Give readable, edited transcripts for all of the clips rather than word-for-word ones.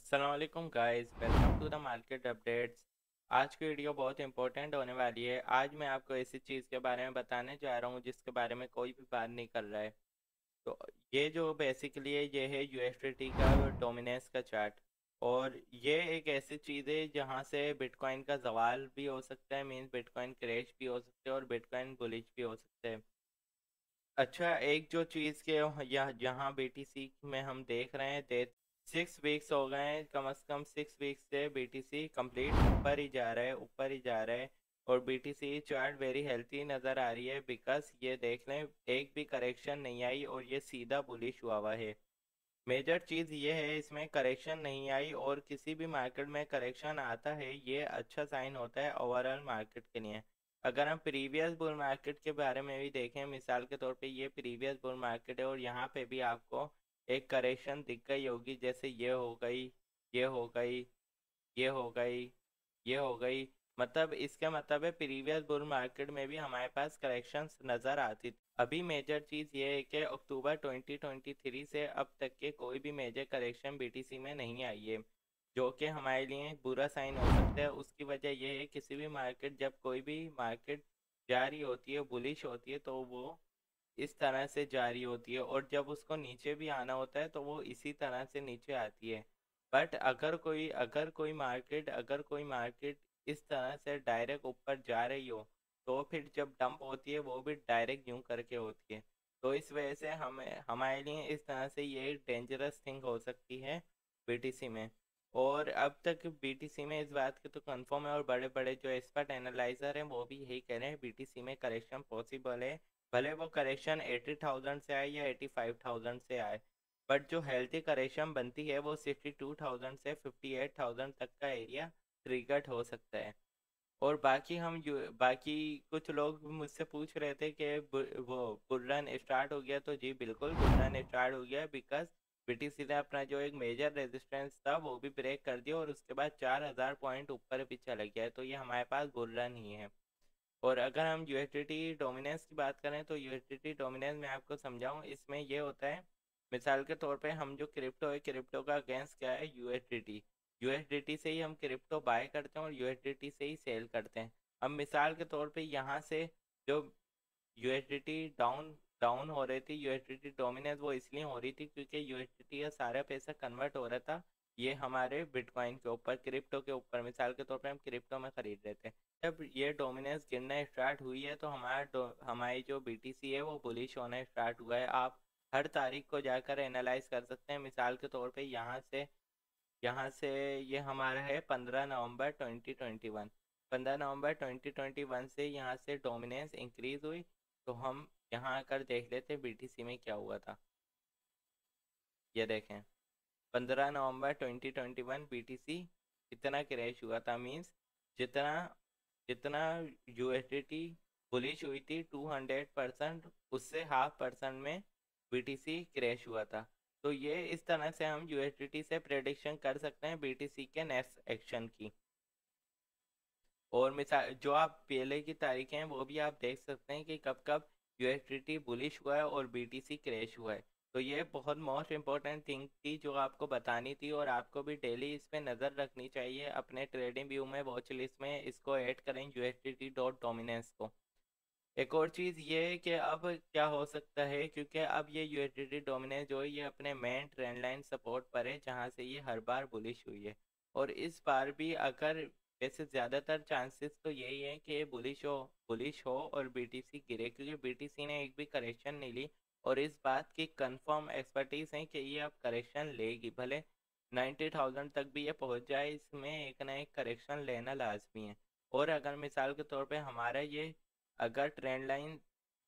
अस्सलाम वालेकुम guys, welcome to the market updates. आज की वीडियो बहुत इंपॉर्टेंट होने वाली है। आज मैं आपको ऐसी चीज़ के बारे में बताने जा रहा हूँ जिसके बारे में कोई भी बात नहीं कर रहा है। तो ये जो बेसिकली है, ये है यूएसडीटी का डोमिनेंस का चार्ट। और ये एक ऐसी चीज़ है जहाँ से बिटकॉइन का जवाल भी हो सकता है, मीन्स बिटकॉइन क्रैश भी हो सकता है और बिटकॉइन बुलिश भी हो सकता है। अच्छा, एक जो चीज़ के यहाँ बीटीसी में हम देख रहे हैं, 6 वीक्स हो गए हैं, कम से कम 6 वीक्स से बीटीसी कंप्लीट ऊपर ही जा रहा है, ऊपर ही जा रहा है। और बीटीसी चार्ट वेरी हेल्थी नज़र आ रही है, बिकॉज ये देख लें, एक भी करेक्शन नहीं आई और ये सीधा बुलिश हुआ है। मेजर चीज़ ये है, इसमें करेक्शन नहीं आई, और किसी भी मार्केट में करेक्शन आता है ये अच्छा साइन होता है ओवरऑल मार्केट के लिए। अगर हम प्रीवियस बुल मार्केट के बारे में भी देखें, मिसाल के तौर पे ये प्रीवियस बुल मार्केट है और यहाँ पे भी आपको एक करेक्शन दिख गई होगी, जैसे ये हो गई, ये हो गई, ये हो गई, ये हो गई। मतलब इसका मतलब है प्रीवियस बुल मार्केट में भी हमारे पास करेक्शंस नज़र आती थी। अभी मेजर चीज़ ये है कि अक्टूबर 2023 से अब तक के कोई भी मेजर करेक्शन बीटीसी में नहीं आई है, जो कि हमारे लिए एक बुरा साइन हो सकता है। उसकी वजह यह है, किसी भी मार्केट, जब कोई भी मार्केट जारी होती है, बुलिश होती है, तो वो इस तरह से जारी होती है, और जब उसको नीचे भी आना होता है तो वो इसी तरह से नीचे आती है। बट अगर कोई मार्केट इस तरह से डायरेक्ट ऊपर जा रही हो, तो फिर जब डंप होती है वो भी डायरेक्ट यूं करके होती है। तो इस वजह से हमें, हमारे लिए इस तरह से ये डेंजरस थिंग हो सकती है बीटीसी में। और अब तक बीटीसी में इस बात की तो कंफर्म है, और बड़े बड़े जो एक्सपर्ट एनालाइजर हैं वो भी यही कह रहे हैं, बीटीसी में करेक्शन पॉसिबल है। भले वो करेक्शन 80,000 से आए या 85,000 से आए, बट जो हेल्थी करेक्शन बनती है वो 62,000 से 58,000 तक का एरिया ट्रिगर्ड हो सकता है। और बाकी कुछ लोग मुझसे पूछ रहे थे कि वो बुल रन स्टार्ट हो गया, तो जी बिल्कुल बुल रन स्टार्ट हो गया, बिकॉज बीटीसी ने अपना जो एक मेजर रेजिस्टेंस था वो भी ब्रेक कर दिया, और उसके बाद 4,000 पॉइंट ऊपर भी चला गया, तो ये हमारे पास बुल रन ही है। और अगर हम यूएसडीटी डोमिनेंस की बात करें, तो यूएसडीटी डोमिनेंस मैं आपको समझाऊं, इसमें ये होता है, मिसाल के तौर पे हम जो क्रिप्टो है, क्रिप्टो का अगेंस्ट क्या है, यूएसडीटी। यूएसडीटी से ही हम क्रिप्टो बाय करते हैं और यूएसडीटी से ही सेल करते हैं। अब मिसाल के तौर पे यहाँ से जो यूएसडीटी डाउन डाउन हो रही थी, यूएसडीटी डोमिनेंस वो इसलिए हो रही थी क्योंकि यूएसडीटी का सारा पैसा कन्वर्ट हो रहा था ये हमारे बिटकॉइन के ऊपर, क्रिप्टो के ऊपर। मिसाल के तौर पे हम क्रिप्टो में खरीद रहे थे, जब ये डोमिनेंस गिरना स्टार्ट हुई है तो हमारी जो बीटीसी है वो बुलिश होना स्टार्ट हुआ है। आप हर तारीख को जाकर एनालाइज कर सकते हैं। मिसाल के तौर पे यहाँ से ये हमारा है 15 नवंबर 2021। 15 नवंबर 2021 से यहाँ से डोमिनेंस इंक्रीज हुई। तो हम यहाँ आकर देख लेते बीटीसी में क्या हुआ था। ये देखें, 15 नवंबर 2021 बीटीसी कितना क्रैश हुआ था, मीन्स जितना जितना यूएसडीटी बुलिश हुई थी 200%, उससे 0.5% में बीटीसी क्रैश हुआ था। तो ये इस तरह से हम यूएसडीटी से प्रेडिक्शन कर सकते हैं बीटीसी के नेक्स्ट एक्शन की। और मिसाल जो आप पहले की तारीखें हैं वो भी आप देख सकते हैं कि कब कब यूएसडीटी बुलिश हुआ है और बीटीसी क्रैश हुआ है। तो ये बहुत मोस्ट इम्पोर्टेंट थिंग थी जो आपको बतानी थी, और आपको भी डेली इस पे नज़र रखनी चाहिए। अपने ट्रेडिंग व्यू में, वॉच लिस्ट में इसको ऐड करें, यूएसडीटी डॉट डोमिनेंस को। एक और चीज़ ये है कि अब क्या हो सकता है, क्योंकि अब ये यूएसडीटी डोमिनेंस जो है ये अपने मेन ट्रेंड लाइन सपोर्ट पर है, जहाँ से ये हर बार बुलिश हुई है। और इस बार भी अगर, वैसे ज़्यादातर चांसेस तो यही है कि ये बुलिश हो और बीटीसी गिरे, क्योंकि बीटीसी ने एक भी करेक्शन नहीं ली। और इस बात की कंफर्म एक्सपर्टीज है कि ये अब करेक्शन लेगी, भले 90,000 तक भी ये पहुंच जाए, इसमें एक ना एक करेक्शन लेना लाजमी है। और अगर मिसाल के तौर पे हमारा ये, अगर ट्रेंड लाइन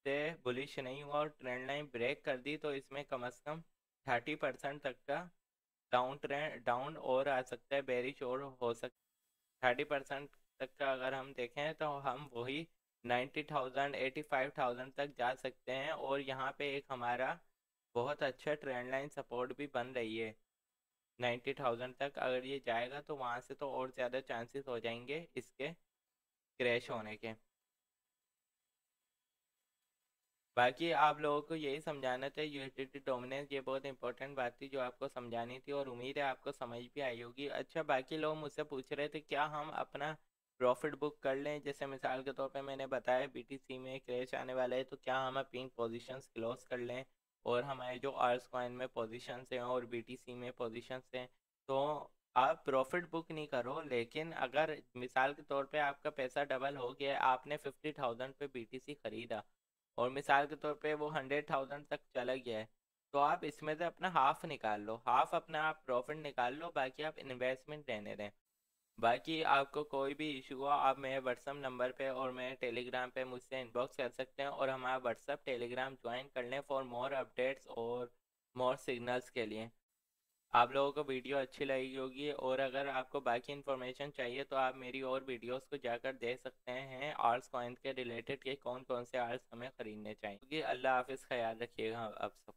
से बुलिश नहीं हुआ और ट्रेंड लाइन ब्रेक कर दी, तो इसमें कम से कम 30% तक का डाउन और आ सकता है, बेरिश और हो सकता है। 30% तक का अगर हम देखें तो हम वही 90,000 85,000 तक जा सकते हैं। और यहाँ पे एक हमारा बहुत अच्छा ट्रेंड लाइन सपोर्ट भी बन रही है। 90,000 तक अगर ये जाएगा तो वहाँ से तो और ज़्यादा चांसेस हो जाएंगे इसके क्रैश होने के। बाकी आप लोगों को यही समझाना था, यूटिलिटी डोमिनेंस ये बहुत इंपॉर्टेंट बात थी जो आपको समझानी थी, और उम्मीद है आपको समझ भी आई होगी। अच्छा, बाकी लोग मुझसे पूछ रहे थे क्या हम अपना प्रॉफिट बुक कर लें, जैसे मिसाल के तौर पे मैंने बताया बीटीसी में क्रैश आने वाला है, तो क्या हम अपनी पोजीशंस क्लोज कर लें, और हमारे जो आर्स कॉइन में पोजीशंस हैं और बीटीसी में पोजीशंस हैं, तो आप प्रॉफिट बुक नहीं करो, लेकिन अगर मिसाल के तौर पे आपका पैसा डबल हो गया है, आपने 50,000 पे बीटीसी खरीदा और मिसाल के तौर पे वो 100,000 तक चला गया है, तो आप इसमें से अपना हाफ निकाल लो, हाफ अपना आप प्रॉफिट निकाल लो, बाकी आप इन्वेस्टमेंट रहने दें। बाकी आपको कोई भी इशू हुआ आप मेरे व्हाट्सअप नंबर पे और मेरे टेलीग्राम पे मुझसे इनबॉक्स कर सकते हैं, और हमारा व्हाट्सअप टेलीग्राम ज्वाइन कर लें फॉर मोर अपडेट्स और मोर सिग्नल्स के लिए। आप लोगों को वीडियो अच्छी लगी होगी, और अगर आपको बाकी इन्फॉर्मेशन चाहिए तो आप मेरी और वीडियोस को जाकर देख सकते हैं आर्ट्स कॉइन के रिलेटेड, के कौन कौन से आर्ट्स हमें ख़रीदने चाहिए। अल्लाह हाफिज़, ख्याल रखिएगा आप सब।